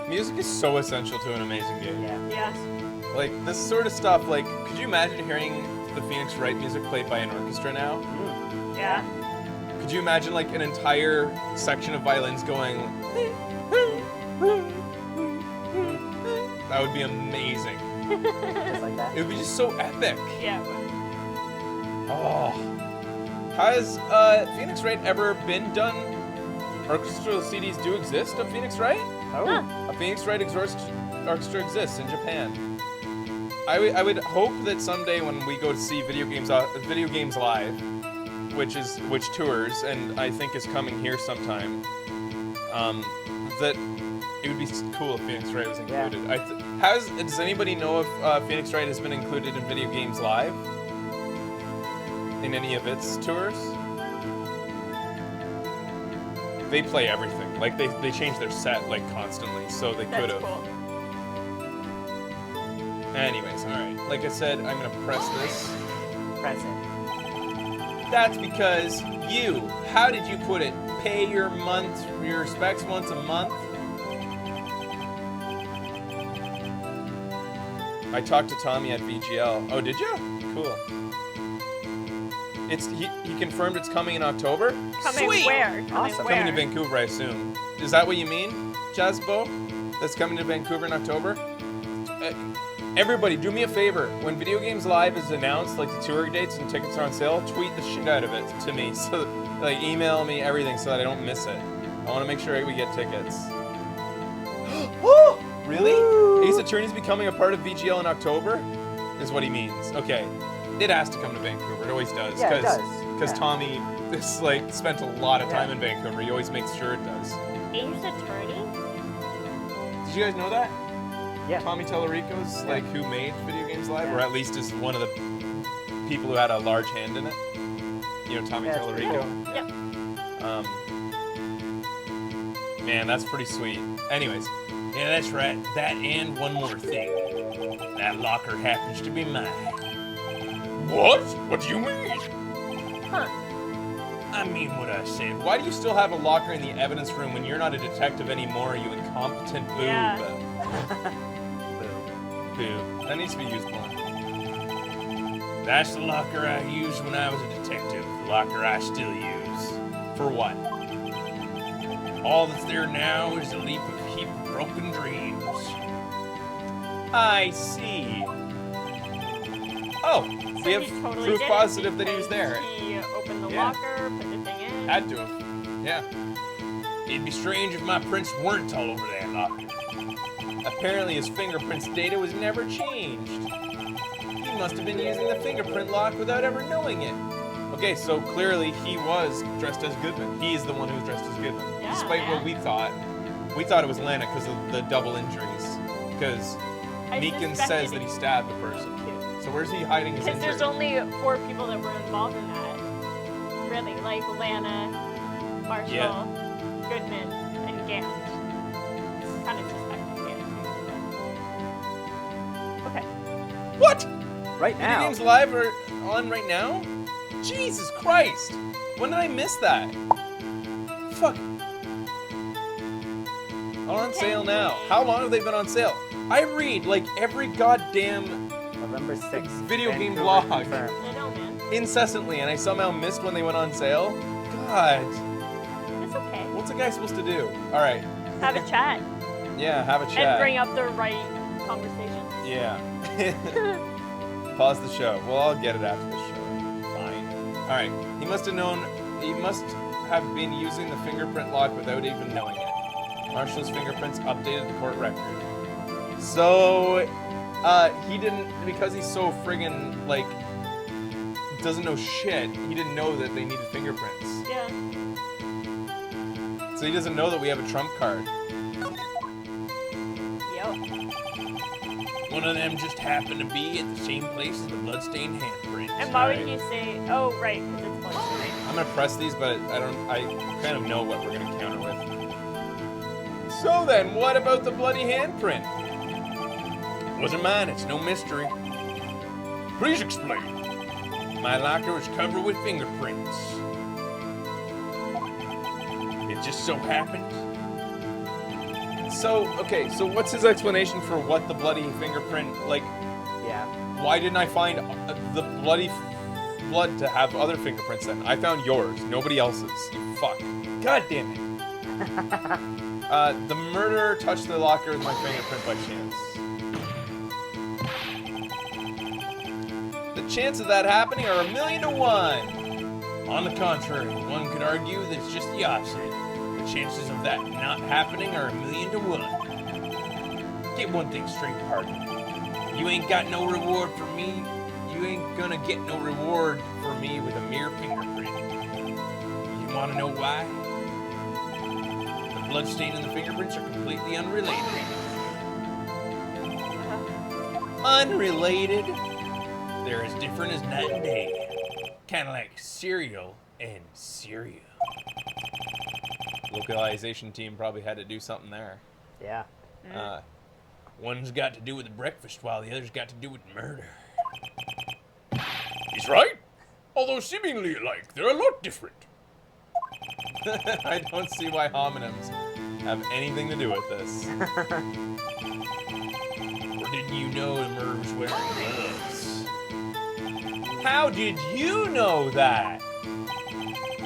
Music is so essential to an amazing game. Yeah. Like, this sort of stuff, like, could you imagine hearing the Phoenix Wright music played by an orchestra now? Yeah. Could you imagine, like, an entire section of violins going... That would be amazing. Just like that. It would be just so epic. Yeah. Oh. Has Phoenix Wright ever been done? Orchestral CDs do exist of Phoenix Wright? Oh. A Phoenix Wright orchestra exists in Japan. I would hope that someday when we go to see Video Games Live, which tours and I think is coming here sometime, that it would be cool if Phoenix Wright was included. Yeah. Does anybody know if Phoenix Wright has been included in Video Games Live? In any of its tours? They play everything. Like, they change their set, like, constantly, so they could have. Cool. Anyways, alright. Like I said, I'm gonna press this. Press it. That's because how did you put it? Pay your respects once a month? I talked to Tommy at VGL. Oh, did you? Cool. He confirmed it's coming in October? Coming Sweet! where? Awesome. Where? Coming to Vancouver, I assume. Is that what you mean, Jazzbo? That's coming to Vancouver in October? Everybody, do me a favor. When Video Games Live is announced, like the tour dates and tickets are on sale, tweet the shit out of it to me. So, like, email me everything so that I don't miss it. I want to make sure we get tickets. Really? Ace Attorney's becoming a part of VGL in October? Is what he means. Okay. It has to come to Vancouver. It always does. Yeah, it does. Because Yeah. Tommy has, like, spent a lot of time in Vancouver. He always makes sure it does. Ace Attorney? Did you guys know that? Yeah. Tommy Tallarico's, like, who made Video Games Live, or at least is one of the people who had a large hand in it. You know, Tommy Tallarico. Cool. Yep. Man, that's pretty sweet. Anyways. Yeah, that's right. That and one more thing. That locker happens to be mine. What? What do you mean? Huh. I mean what I said. Why do you still have a locker in the evidence room when you're not a detective anymore, you incompetent boob? Yeah. Boo. That needs to be used more. That's the locker I used when I was a detective. The locker I still use. For what? All that's there now is a heap of broken dreams. I see. Oh, we have totally proof did positive it that he was there. He opened the Yeah. locker, put the thing in. Had to have. Yeah. It'd be strange if my prints weren't all over that locker. Apparently his fingerprints data was never changed. He must have been using the fingerprint lock without ever knowing it. Okay, so clearly he was dressed as Goodman. He is the one who was dressed as Goodman. Yeah, Despite what we thought. We thought it was Lana because of the double injuries. Because Meekins says that he stabbed the person. So where's he hiding his Because injury? there's only 4 people that were involved in that. Really, like Lana, Marshall, Goodman, and Gant. Kind of suspecting Gant too. Okay. What? Right Video now. Games Live are on right now? Jesus Christ! When did I miss that? Fuck. On sale now. How long have they been on sale? I read like every goddamn November 6th. video game Vancouver blog confirmed. I know, man. incessantly, and I somehow missed when they went on sale. God. It's okay. What's a guy supposed to do? Alright. Have a chat. Yeah, have a chat. And bring up the right conversation. Yeah. Pause the show. Well, I'll get it after the show. Fine. Alright. He must have been using the fingerprint lock without even knowing it. Marshall's fingerprints updated the court record. So, he didn't, because he's so friggin', like, doesn't know shit, he didn't know that they needed fingerprints. Yeah. So he doesn't know that we have a trump card. Yep. One of them just happened to be at the same place as the bloodstained handprints. And why would Alright. he say, oh, right, because it's bloodstained. I'm gonna press these, but I kind of know what we're gonna counter with. So then, what about the bloody handprint? Wasn't mine, it's no mystery. Please explain. My locker was covered with fingerprints. It just so happened. So, okay, so what's his explanation for what the bloody fingerprint, like, Yeah. why didn't I find the bloody blood to have other fingerprints then? I found yours, nobody else's. You fuck. God damn it. The murderer touched the locker with my fingerprint by chance. The chance of that happening are 1,000,000 to 1. On the contrary, one could argue that it's just the opposite. The chances of that not happening are 1,000,000 to 1. Get one thing straight, partner. You ain't got no reward for me. You ain't gonna get no reward for me with a mere fingerprint. You wanna know why? The bloodstain and the fingerprints are completely unrelated. Unrelated? They're as different as night and day. Kinda like cereal and cereal. Localization team probably had to do something there. Yeah. One's got to do with the breakfast while the other's got to do with murder. He's right. Although seemingly alike, they're a lot different. I don't see why homonyms have anything to do with this. Or didn't you know the murderer was wearing gloves? How did you know that?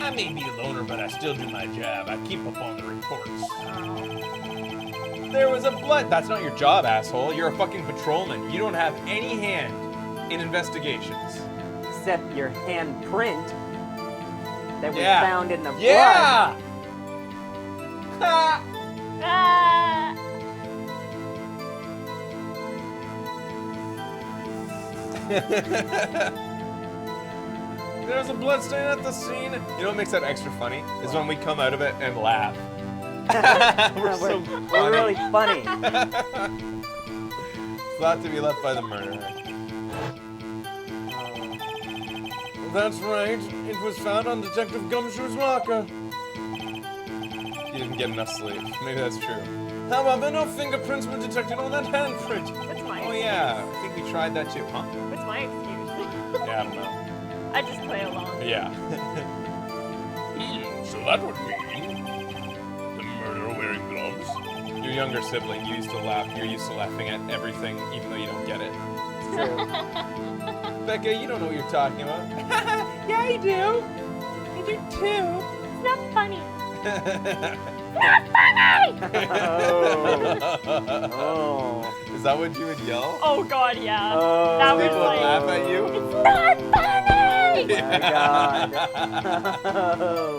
I may be a loner, but I still do my job. I keep up on the reports. There was a blood. That's not your job, asshole. You're a fucking patrolman. You don't have any hand in investigations. Except your handprint that we Yeah. found in the Yeah! Ha! Ah! There's a bloodstain at the scene. You know what makes that extra funny? Is when we come out of it and laugh. We're so funny. We're really funny. Thought to be left by the murderer. That's right. It was found on Detective Gumshoe's locker. You didn't get enough sleep. Maybe that's true. However, no fingerprints were detected on that handprint. What's my Oh excuse? yeah, I think we tried that too, huh? What's my excuse? Yeah, I don't know. I just play along. Yeah. So that would mean the murderer wearing gloves? Your younger sibling, you used to laugh. You're used to laughing at everything, even though you don't get it. It's true. Becca, you don't know what you're talking about. Yeah, I do. I do too. It's not funny. Oh. Is that what you would yell? Oh god, yeah. Oh. That was People would like, laugh at you? it's not funny! Oh my god.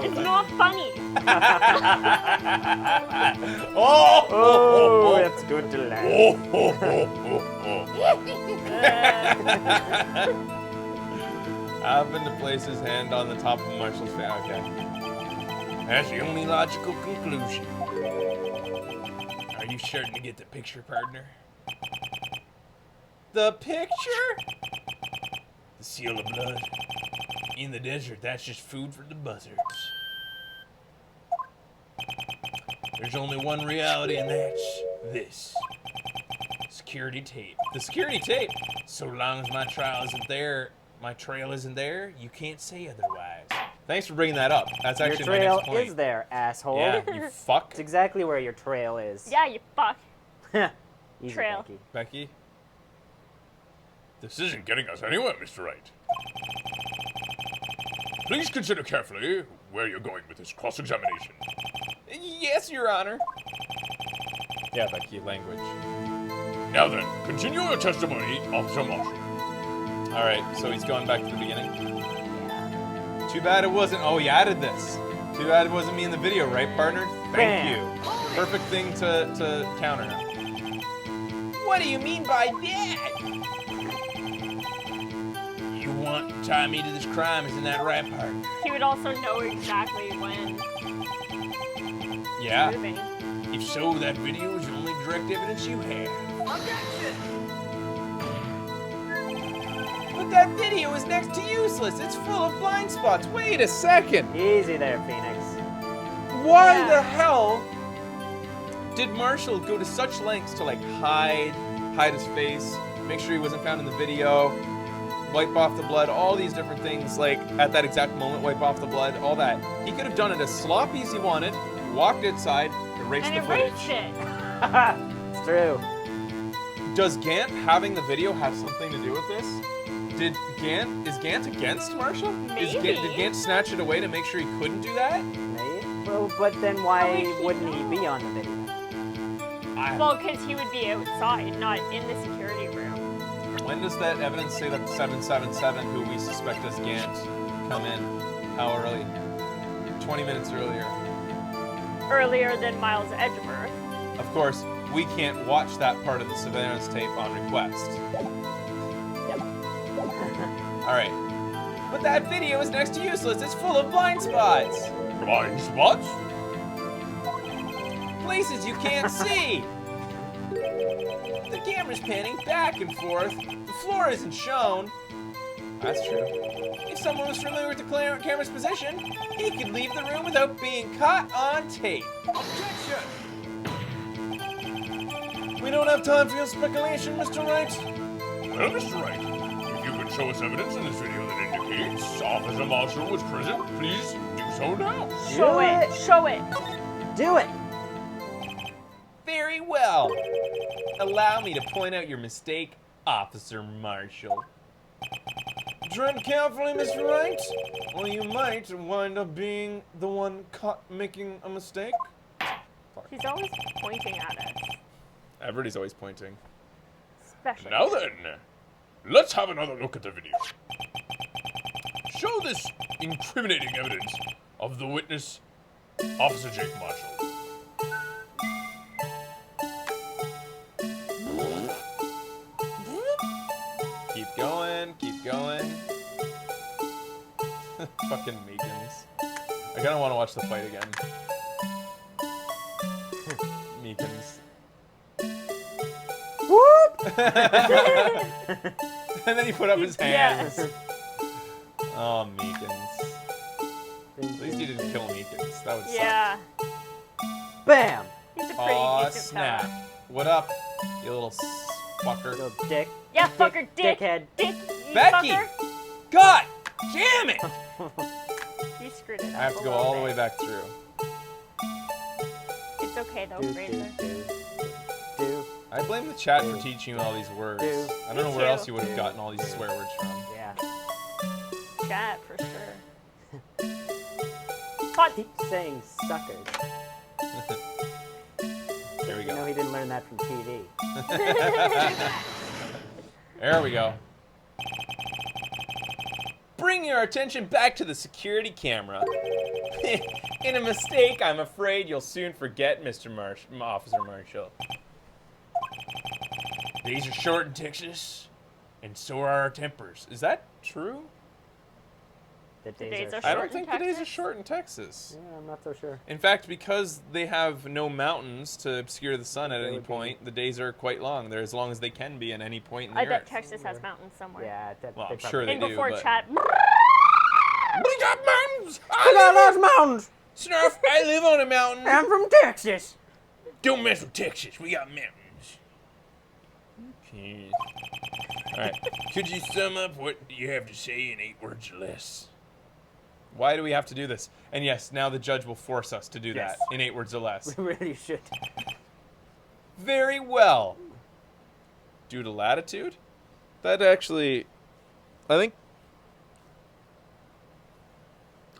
It's not funny. Oh! Oh, that's good to laugh. Happened to place his hand on the top of Marshall's face. Okay. That's the only logical conclusion. Are you starting to get the picture, partner? The picture? The seal of blood. In the desert, that's just food for the buzzards. There's only one reality, and that's this. Security tape. The security tape! So long as my trail isn't there, you can't say otherwise. Thanks for bringing that up. That's Your actually trail my next point. is there, asshole. Yeah, you fuck. It's exactly where your trail is. Yeah, you fuck. Easy, Trail. Becky. Becky? This isn't getting us anywhere, Mr. Wright. Please consider carefully where you're going with this cross-examination. Yes, Your Honor. Yeah, Becky, language. Now then, continue your testimony, Officer Marshall. All right, so he's going back to the beginning. Yeah. Too bad it wasn't. Oh, he added this. Too bad it wasn't me in the video, right, partner? Thank Bam. you. Perfect thing to counter. What do you mean by that? You want to tie me to this crime, isn't that right, partner? He would also know exactly when Yeah. moving. If so, that video is the only direct evidence you have. But that video is next to useless. It's full of blind spots. Wait a second. Easy there, Phoenix. Why Yeah. the hell did Marshall go to such lengths to like hide his face, make sure he wasn't found in the video, wipe off the blood, all these different things, like at that exact moment, wipe off the blood, all that. He could have done it as sloppy as he wanted, walked inside, erased And the erased footage. it. It's true. Does Gant having the video have something to do with this? Is Gant against Marshall? Maybe. Did Gant snatch it away to make sure he couldn't do that? Maybe. Well, but then why wouldn't he be on the video? Well, because he would be outside, not in the security room. When does that evidence say that 777, who we suspect as Gant, come in? How early? 20 minutes earlier. Earlier than Miles Edgeworth. Of course, we can't watch that part of the surveillance tape on request. Alright. But that video is next to useless. It's full of blind spots. Blind spots? Places you can't see. The camera's panning back and forth. The floor isn't shown. That's true. If someone was familiar with the camera's position, he could leave the room without being caught on tape. Objection! We don't have time for your speculation, Mr. Wright. Well, Mr. Wright, if you could show us evidence in this video that indicates Officer Marshall was present, please do so now. Show it. Show it. Do it. Very well. Allow me to point out your mistake, Officer Marshall. Tread carefully, Mr. Wright, or you might wind up being the one caught making a mistake. He's always pointing at us. Everybody's always pointing. Especially. Now then, let's have another look at the video. Show this incriminating evidence of the witness, Officer Jake Marshall. Keep going, keep going. Fucking Meekins. I kinda wanna watch the fight again. Meekins. Whoop! And then he put up his hands. Yes. Oh, Meekins. At least he didn't kill Meekins. That would suck. Yeah. Bam! He's a pretty Aw, decent snap. fella. What up, you little fucker? Little dick. Yeah, fucker, dick. Dickhead. Dick, you Becky! fucker. God damn it! You screwed it up. I have to a go little all the way bit. back through. It's okay though, Do, Fraser. do. I blame the chat for teaching you all these words. Do. I don't know Me where too. else you would have gotten all these swear words from. Yeah. Chat for sure. Hot. Keep saying suckers. There we You know go. he didn't learn that from TV. There we go. Bring your attention back to the security camera. In a mistake, I'm afraid you'll soon forget, Officer Marshall. Days are short in Texas, and so are our tempers. Is that true? The days days are are I short. don't in think the days are Texas? short in Texas. Yeah, I'm not so sure. In fact, because they have no mountains to obscure the sun at They any would be- point, the days are quite long. They're as long as they can be at any point in the I bet earth. Texas has mountains somewhere. Yeah, Well, they I'm sure they And do, before but- chat. We got mountains! I got those mountains! Snarf, I live on a mountain. I'm from Texas! Don't mess with Texas, we got mountains. Jeez. Alright. Could you sum up what you have to say in 8 words or less? Why do we have to do this? And yes, now the judge will force us to do Yes. that in 8 words or less. We really should. Very well. Due to latitude? That actually... I think...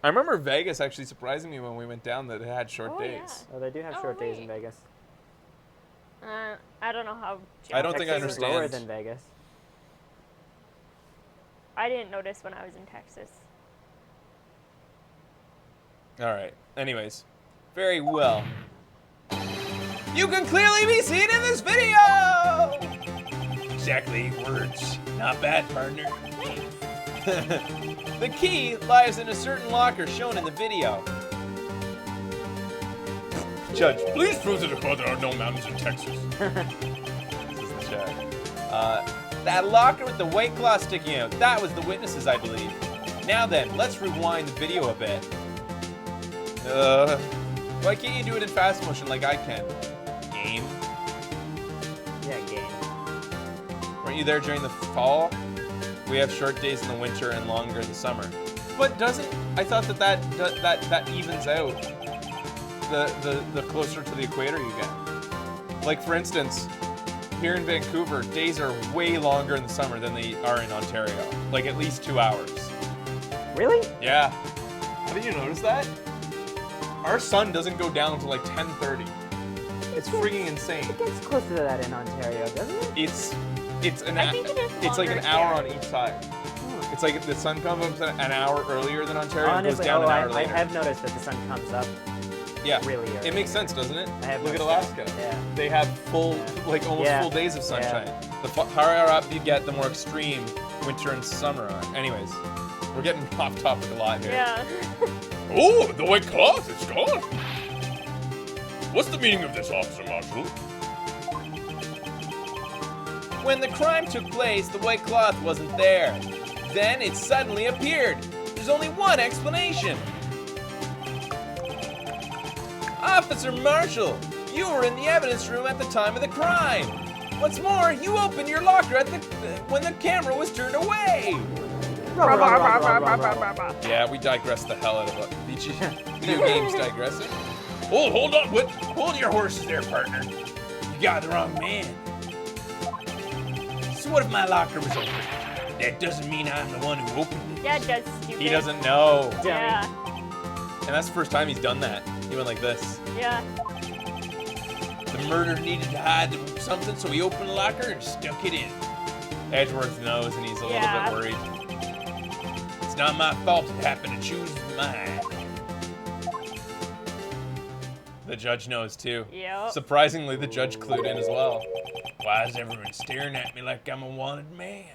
I remember Vegas actually surprising me when we went down that it had short Oh, days. Oh, they do have Oh, short days in wait. Vegas. I don't know how. I don't think I Texas is lower understand. than Vegas. I didn't notice when I was in Texas. Alright. Anyways. Very well. You can clearly be seen in this video! Exactly 8 words. Not bad, partner. The key lies in a certain locker shown in the video. Judge, Please prove to the court there are no mountains in Texas. this is the judge. That locker with the white claw sticking out, that was the witnesses, I believe. Now then, let's rewind the video a bit. Why can't you do it in fast motion like I can? Game. Yeah, game. Weren't you there during the fall? We have short days in the winter and longer in the summer. But doesn't... I thought that evens out the closer to the equator you get. Like, for instance, here in Vancouver, days are way longer in the summer than they are in Ontario. Like, at least 2 hours. Really? Yeah. Haven't you noticed that? Our sun doesn't go down until like 10:30. It's freaking insane. It gets closer to that in Ontario, doesn't it? It's I think it is it's like an longer hour here. on each side. It's like the sun comes up an hour earlier than Ontario and Honestly, goes down an hour I later. have noticed that the sun comes up Yeah, really early. it makes sense, doesn't it? I have Look at noticed Alaska. that. Yeah. They have full, like almost Yeah. full days of sunshine. The higher up you get, the more extreme winter and summer are. Anyways, we're getting off topic a lot here. Yeah. Oh, the white cloth, it's gone. What's the meaning of this, Officer Marshall? When the crime took place, the white cloth wasn't there. Then it suddenly appeared. There's only one explanation. Officer Marshall, you were in the evidence room at the time of the crime. What's more, you opened your locker at when the camera was turned away. Yeah, we digressed the hell out of it. Video games digressing. Oh, hold on, hold your horses there, partner. You got the wrong man. So what if my locker was open? That doesn't mean I'm the one who opened it. Yeah, it does, stupid. He doesn't know. Yeah. And that's the first time he's done that. He went like this. Yeah. The murderer needed to hide something, so he opened the locker and stuck it in. Edgeworth knows, and he's a little bit worried. It's not my fault it happened to choose mine. The judge knows too. Yep. Surprisingly, the judge clued in as well. Why is everyone staring at me like I'm a wanted man?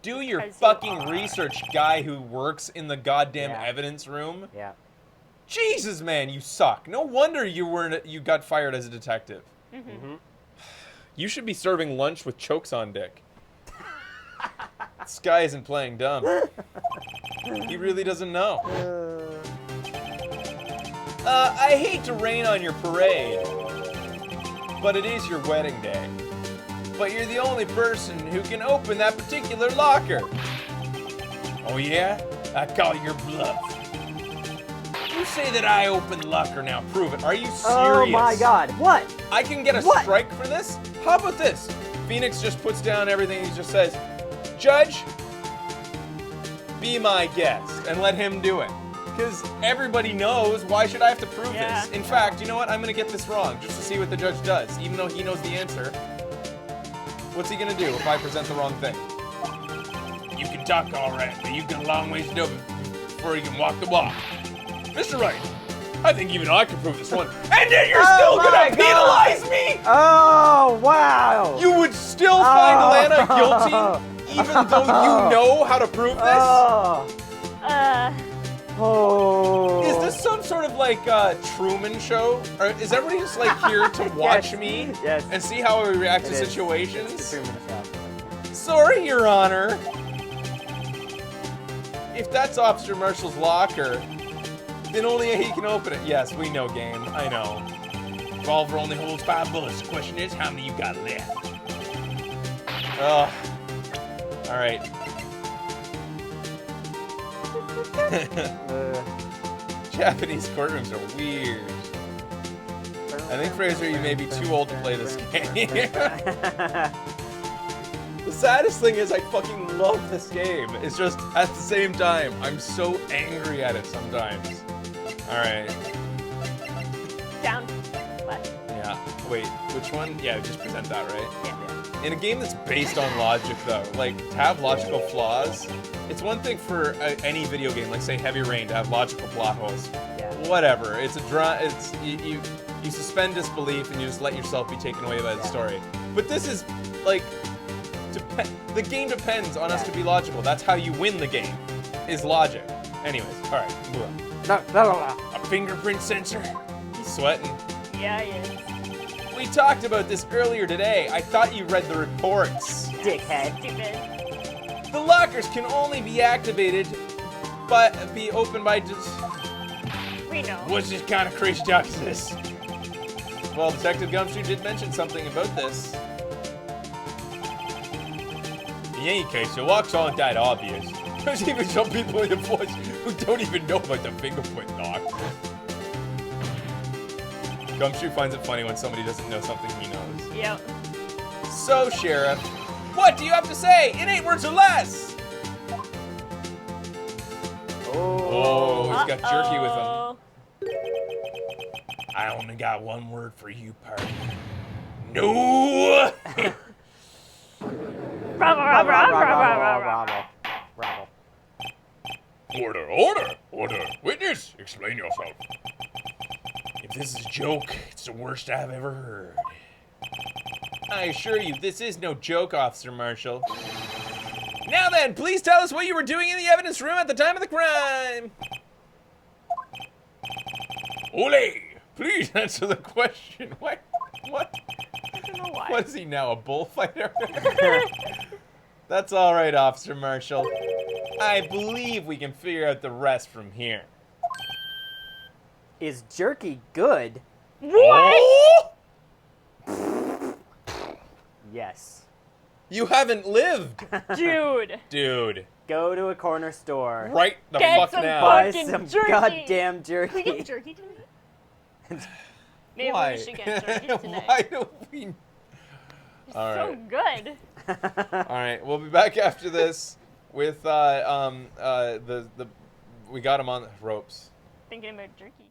Do your 'Cause you fucking are. research, guy who works in the goddamn Yeah. evidence room. Yeah. Jesus, man, you suck. No wonder you got fired as a detective. You should be serving lunch with chokes on dick. This guy isn't playing dumb. He really doesn't know. I hate to rain on your parade, but it is your wedding day. But you're the only person who can open that particular locker. Oh yeah? I call your bluff. You say that I opened the locker, now prove it. Are you serious? Oh my God! What? I can get a What? strike for this? How about this? Phoenix just puts down everything. He just says, Judge, be my guest, and let him do it. Because everybody knows, why should I have to prove Yeah. this? In fact, you know what? I'm going to get this wrong just to see what the judge does, even though he knows the answer. What's he going to do if I present the wrong thing? You can talk all right, but you've got a long ways to go before you can walk the block. Mr. Wright, I think even I can prove this one. And then you're still my gonna God. penalize me? Oh wow! You would still find Lana guilty, even though you know how to prove this? Oh. Is this some sort of like Truman show? Or is everybody just like here to watch me Yes. and see how I react to It is. situations? It's the Truman Effect. Sorry, Your Honor. If that's Officer Marshall's locker, then only he can open it. Yes, we know, game. I know. Revolver only holds 5 bullets. The question is, how many you got left? Ugh. All right. Japanese courtrooms are weird. I think, Fraser, you may be too old to play this game. The saddest thing is I fucking love this game. It's just, at the same time, I'm so angry at it sometimes. Alright. Down. What? Yeah. Wait, which one? Yeah, just present that, right? Yeah. In a game that's based on logic, though, like, to have logical flaws, it's one thing for any video game, like, say, Heavy Rain, to have logical plot holes. Yeah. Whatever. It's you suspend disbelief and you just let yourself be taken away by the story. But this is, like, the game depends on us to be logical. That's how you win the game, is logic. Anyways, alright, move on. A fingerprint sensor? He's sweating. Yeah, he is. We talked about this earlier today. I thought you read the reports. Dickhead. Stupid. The lockers can only be activated, but be opened by just... We know. What's this kind of crazy talk is this? Well, Detective Gumshoe did mention something about this. In any case, the locks aren't that obvious. There's even some people in the force who don't even know about the fingerprint lock. Gumshoe finds it funny when somebody doesn't know something he knows. Yep. So, Sheriff, what do you have to say in 8 words or less? Oh, he's got jerky with him. I only got 1 word for you, partner. No! Bravo. Order. Witness, explain yourself. If this is a joke, it's the worst I've ever heard. I assure you, this is no joke, Officer Marshall. Now then, please tell us what you were doing in the evidence room at the time of the crime. Ole, please answer the question. What? I don't know why. What is he now, a bullfighter? That's all right, Officer Marshall. I believe we can figure out the rest from here. Is jerky good? What? Yes. You haven't lived, Dude. dude. Go to a corner store. Right the Get fuck some now. Buy fucking some jerky. goddamn Can we jerky. get jerky tonight? Maybe Why? we should get jerky tonight. Why do we? It's All so right. good. All right, we'll be back after this with we got him on the ropes. Thinking about jerky.